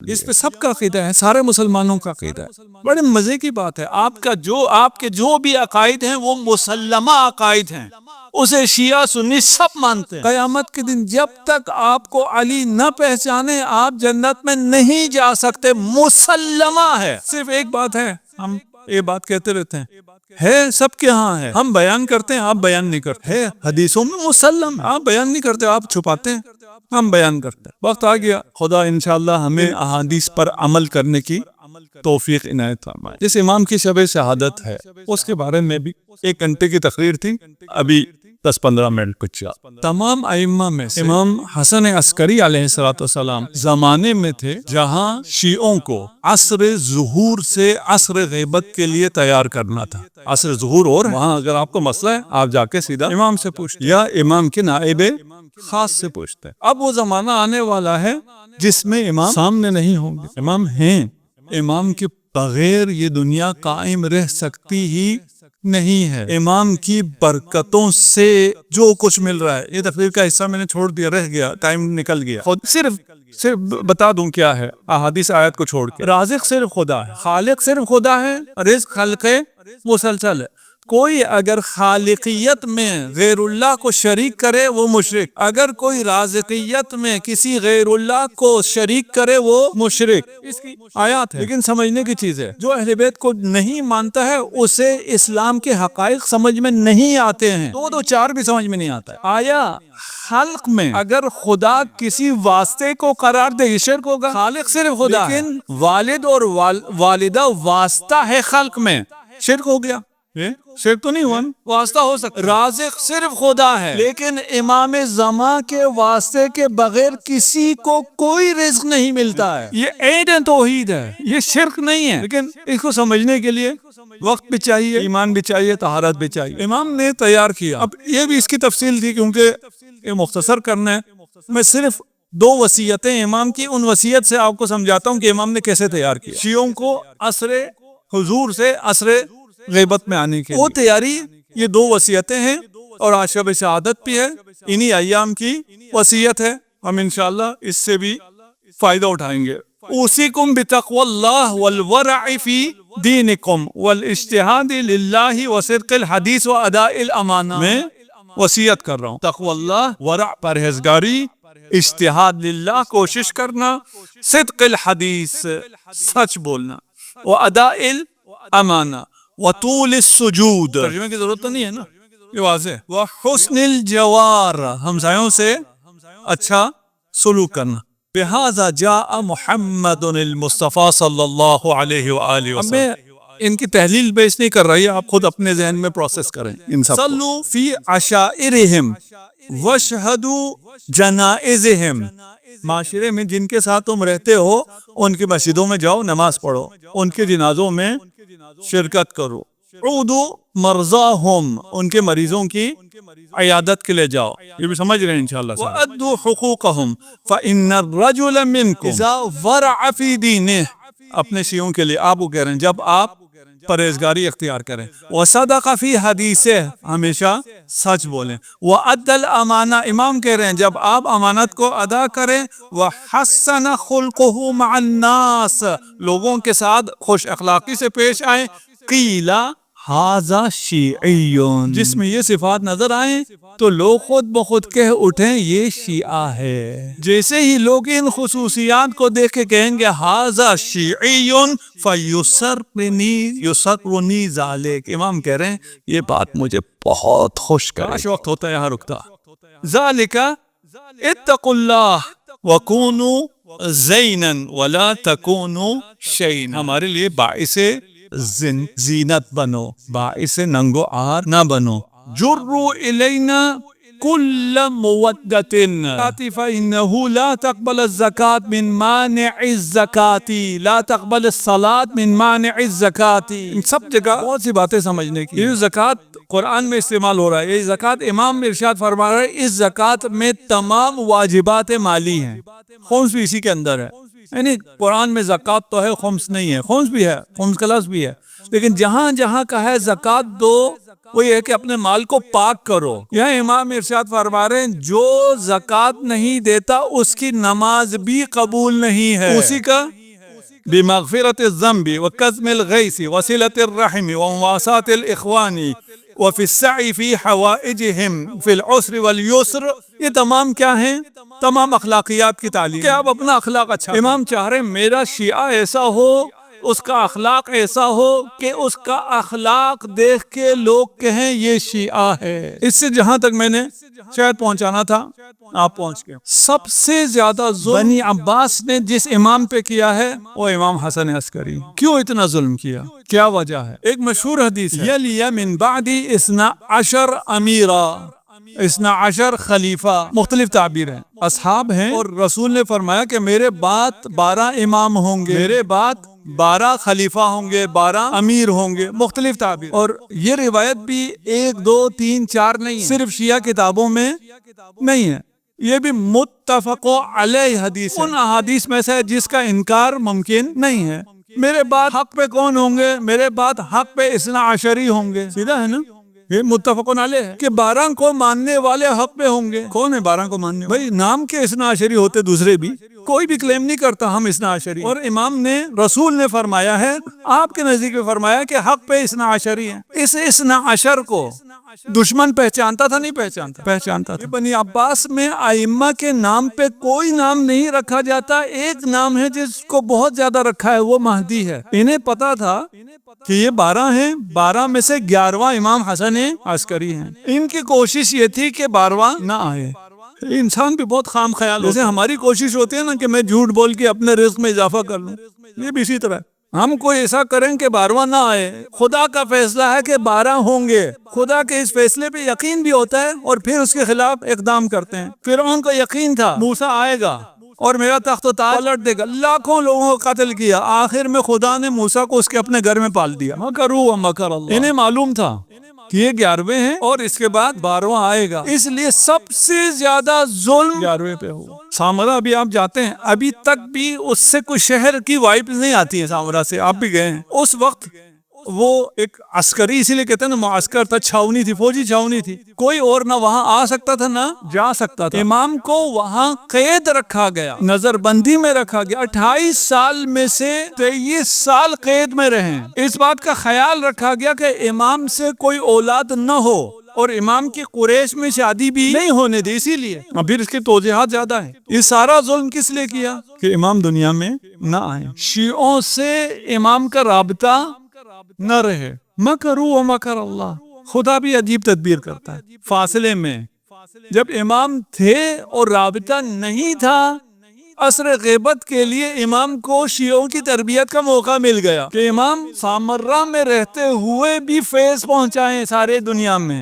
اس پہ سب کا عقیدہ ہے، سارے مسلمانوں کا عقیدہ ہے۔ بڑے مزے کی بات ہے، آپ کے جو بھی عقائد ہیں وہ مسلمہ عقائد ہیں، اسے شیعہ سنی سب مانتے ہیں۔ قیامت کے دن جب تک آپ کو علی نہ پہچانے آپ جنت میں نہیں جا سکتے، مسلمہ ہے۔ صرف ایک بات ہے، ہم یہ بات کہتے رہتے ہیں، ہے سب کے ہاں ہے، ہم بیان کرتے ہیں، آپ بیان نہیں کرتے، ہے حدیثوں میں مسلم، آپ بیان نہیں کرتے، آپ چھپاتے ہیں، ہم بیان کرتے ہیں۔ وقت آ گیا، خدا انشاءاللہ ہمیں احادیث پر عمل کرنے کی توفیق عنایت فرمائے۔ جس امام کی شب شہادت ہے اس کے بارے میں بھی 1 گھنٹے کی تقریر تھی، ابھی 10-15 منٹ کچھ تمام ائمہ میں سے امام حسن عسکری علیہ السلام زمانے میں تھے جہاں شیعوں کو عصر ظہور سے عصر غیبت کے لیے تیار کرنا تھا۔ عصر ظہور، اور وہاں اگر آپ کو مسئلہ ہے آپ جا کے سیدھا امام سے پوچھتے یا امام کے نائب خاص سے پوچھتے ہیں۔ اب وہ زمانہ آنے والا ہے جس میں امام سامنے نہیں ہوں گے، امام ہیں، امام کے بغیر یہ دنیا قائم رہ سکتی ہی نہیں ہے۔ امام کی برکتوں سے جو کچھ مل رہا ہے، یہ تقریر کا حصہ میں نے چھوڑ دیا، رہ گیا، ٹائم نکل گیا، صرف بتا دوں کیا ہے احادیث آیت کو چھوڑ کے۔ رازق صرف خدا ہے، خالق صرف خدا ہے، رزق خلق مسلسل ہے۔ کوئی اگر خالقیت میں غیر اللہ کو شریک کرے وہ مشرک، اگر کوئی رازقیت میں کسی غیر اللہ کو شریک کرے وہ مشرک۔ اس کی آیات ہے، لیکن سمجھنے کی چیز ہے، جو اہل بیت کو نہیں مانتا ہے اسے اسلام کے حقائق سمجھ میں نہیں آتے ہیں، 2-4 بھی سمجھ میں نہیں آتا ہے۔ آیا خلق میں اگر خدا کسی واسطے کو قرار دے یہ شرک ہوگا؟ خالق صرف خدا ہے، لیکن والد اور والدہ واسطہ ہے خلق میں، شرک ہو گیا؟ شرک تو نہیں ہوا، واسطہ ہو سکتا۔ رازق صرف خدا ہے، لیکن امام زمان کے واسطے کے بغیر کسی کو کوئی رزق نہیں ملتا ہے۔ یہ عین توحید ہے، یہ شرک نہیں ہے، لیکن اس کو سمجھنے کے لیے وقت بھی چاہیے، ایمان بھی چاہیے، طہارت بھی چاہیے۔ امام نے تیار کیا، اب یہ بھی اس کی تفصیل تھی کیونکہ یہ مختصر کرنا ہے، میں صرف 2 وصیتیں امام کی، ان وصیت سے آپ کو سمجھاتا ہوں کہ امام نے کیسے تیار کیا شیعوں کو عصر حضور سے عصر غیبت میں آنے کے لیے۔ وہ تیاری، یہ 2 وصیتیں ہیں اور آج شب شہادت بھی ہے، انہی ایام کی وصیت ہے، ہم انشاءاللہ اس سے بھی فائدہ اٹھائیں گے۔ اوصیکم بتقوی اللہ والورع فی دینکم والاجتہاد للہ وصدق الحدیث واداء الامانہ۔ میں وصیت کر رہا ہوں، تقوی اللہ، ورع پرہیزگاری، اجتہاد للہ کوشش کرنا، صدق الحدیث سچ بولنا، واداء الامانہ، وطول السجود، ترجمے کی ضرورت تو نہیں ہے نا، یہ واضح ہے، وحسن الجوار، ہمسایوں سے اچھا سلوک کرنا۔ بہذا جاء محمد المصطفیٰ صلی اللہ علیہ وآلہ وسلم۔ اب میں ان کی تحلیل بیس نہیں کر رہی، آپ خود اپنے ذہن میں پروسیس کریں ان سب کو۔ صلوا فی عشائرہم واشہدوا جنائزہم، معاشرے میں جن کے ساتھ تم رہتے ہو ان کی مسجدوں میں جاؤ، نماز پڑھو، ان کے جنازوں میں شرکت کرو۔ عودوا مرضاہم، ان کے مریضوں کی عیادت کے لیے جاؤ، یہ بھی سمجھ رہے ہیں انشاءاللہ۔ وَأَدُّوا حُقُوقَهُمْ فَإِنَّ الرَّجُلَ مِنْكُمْ إِذَا وَرَعَ فِي دِينِهِ، اپنے شیعوں کے لیے آپ کو کہہ رہے ہیں جب آپ پرہیزگاری اختیار کریں، وَصَدَقَ فِي حَدِيثِهِ، ہمیشہ سچ بولیں، وَأَدَّى الْأَمَانَةَ، امام کہہ رہے ہیں جب آپ امانت کو ادا کریں، وَحَسَّنَ خُلْقُهُ مَعَ النَّاسِ، لوگوں کے ساتھ خوش اخلاقی سے پیش آئیں، قِيلَ ھذا شیعی، جس میں یہ صفات نظر آئیں تو لوگ خود بخود کہہ اٹھیں یہ شیعہ ہے۔ جیسے ہی لوگ ان خصوصیات کو دیکھ کے کہیں گے ھذا شیعی فیسرنی ذالک، امام کہہ رہے ہیں یہ بات مجھے بہت خوش کرے۔ کاش وقت ہوتا یہاں رکتا۔ ذالک اتقوا اللہ وکونوا زینا ولا تکونوا شینا، ہمارے لیے باعث زینت بنو، باعث ننگ و عار نہ بنو۔ جروا الینا کل مودۃ فإنه لا تقبل الزکاة من مانع الزکاة، لا تقبل الصلاة من مانع الزکاة۔ ان سب جگہ بہت سی باتیں سمجھنے کی، یہ زکوٰۃ قرآن میں استعمال ہو رہا ہے، یہ زکوٰۃ امام ارشاد فرما رہا ہے، اس زکوٰۃ میں تمام واجبات مالی ہیں، خمس بھی اسی کے اندر ہے، یعنی قرآن میں زکوٰۃ تو ہے، خمس نہیں ہے، خمس بھی ہے، خمس کا لفظ بھی ہے، لیکن جہاں جہاں کا ہے زکوٰۃ دو وہ یہ ہے کہ اپنے مال کو پاک کرو. یہاں امام ارشاد فرما رہے ہیں جو زکوٰۃ نہیں دیتا اس کی نماز بھی قبول نہیں ہے. اسی کا بمغفرة الذنب وكظم الغيظ وصلة الرحم ومواساة الإخوان وفي السعي في حوائجهم في العسر واليسر، یہ تمام کیا ہیں؟ تمام اخلاقیات کی تعلیم کہ آپ اپنا اخلاق اچھا. امام چاہ رہے ہیں میرا شیعہ ایسا ہو، اس کا اخلاق ایسا ہو کہ اس کا اخلاق دیکھ کے لوگ کہیں یہ شیعہ ہے. اس سے جہاں تک میں نے شاید پہنچانا تھا آپ پہنچ گئے. سب سے زیادہ ظلم بنی عباس نے جس امام پہ کیا ہے وہ امام حسن عسکری. کیوں اتنا ظلم کیا؟ کیا وجہ ہے؟ ایک مشہور حدیث ہے یلی من بعدی 12 امیرا، 12 خلیفہ، مختلف تعبیر ہیں، اصحاب ہیں، اور رسول نے فرمایا کہ میرے بعد 12 امام ہوں گے، میرے بعد 12 خلیفہ ہوں گے، 12 امیر ہوں گے، مختلف تعبیر. اور یہ روایت بھی 1 2 3 4 نہیں ہے، صرف شیعہ کتابوں میں نہیں ہے، یہ بھی متفق علیہ حدیث ہے، ان احادیث میں سے جس کا انکار ممکن نہیں ہے. میرے بعد حق پہ کون ہوں گے؟ میرے بعد حق پہ 12 ہوں گے. سیدھا ہے نا؟ یہ متفق علیہ ہے کہ 12 کو ماننے والے حق پہ ہوں گے. کون ہے 12 کو ماننے والے؟ بھائی نام کے 12 ہوتے دوسرے بھی، کوئی بھی کلیم نہیں کرتا ہم 12. اور امام نے، رسول نے فرمایا ہے، آپ کے نزدیک میں فرمایا کہ حق پہ 12 ہیں. اس 12 کو دشمن پہچانتا تھا نہیں پہچانتا؟ پہچانتا تھا. بنی عباس میں ائمہ کے نام پہ کوئی نام نہیں رکھا جاتا، ایک نام ہے جس کو بہت زیادہ رکھا ہے، وہ مہدی ہے. انہیں پتا تھا کہ یہ 12 ہیں، 12 میں سے 11واں امام حسن عسکری ہیں. ان کی کوشش یہ تھی کہ 12واں نہ آئے. انسان بھی بہت خام خیال، جیسے ہماری کوشش ہوتی ہے نا کہ میں جھوٹ بول کے اپنے رزق میں اضافہ کر لوں، یہ بھی اسی طرح ہم کوئی ایسا کریں کہ 12واں نہ آئے. خدا کا فیصلہ ہے کہ 12 ہوں گے، خدا کے اس فیصلے پہ یقین بھی ہوتا ہے اور پھر اس کے خلاف اقدام کرتے ہیں. فرعون کو یقین تھا موسیٰ آئے گا اور میرا تخت و تاج پلٹ دے گا، لاکھوں لوگوں کو قتل کیا، آخر میں خدا نے موسیٰ کو اس کے اپنے گھر میں پال دیا. مکروا ومکر اللہ. انہیں معلوم تھا کہ یہ 11ویں ہیں اور اس کے بعد 12واں آئے گا، اس لیے سب سے زیادہ ظلم 11ویں پہ ہوا. سامرا ابھی آپ جاتے ہیں، ابھی تک بھی اس سے کوئی شہر کی وائب نہیں آتی ہے. سامرا سے آپ بھی گئے ہیں، اس وقت وہ ایک عسکری، اسی لیے کہتے ہیں نا معسکر تھا، چھاونی تھی، فوجی چھاونی تھی. کوئی اور نہ وہاں آ سکتا تھا نہ جا سکتا تھا. امام کو وہاں قید رکھا گیا، نظر بندی میں رکھا گیا. 28 سال میں سے 23 سال قید میں رہے. اس بات کا خیال رکھا گیا کہ امام سے کوئی اولاد نہ ہو، اور امام کی قریش میں شادی بھی نہیں ہونے دی. اسی لیے پھر اس کی توضیحات زیادہ ہیں. یہ سارا ظلم کس لیے کیا؟ کہ امام دنیا میں نہ آئے، شیعوں سے امام کا رابطہ نہ رہے. مکروا ومکر اللہ. خدا بھی عجیب تدبیر کرتا ہے. فاصلے میں جب امام تھے اور رابطہ نہیں تھا، عصر غیبت کے لیے امام کو شیعوں کی تربیت کا موقع مل گیا کہ امام سامرہ میں رہتے ہوئے بھی فیض پہنچائیں سارے دنیا میں.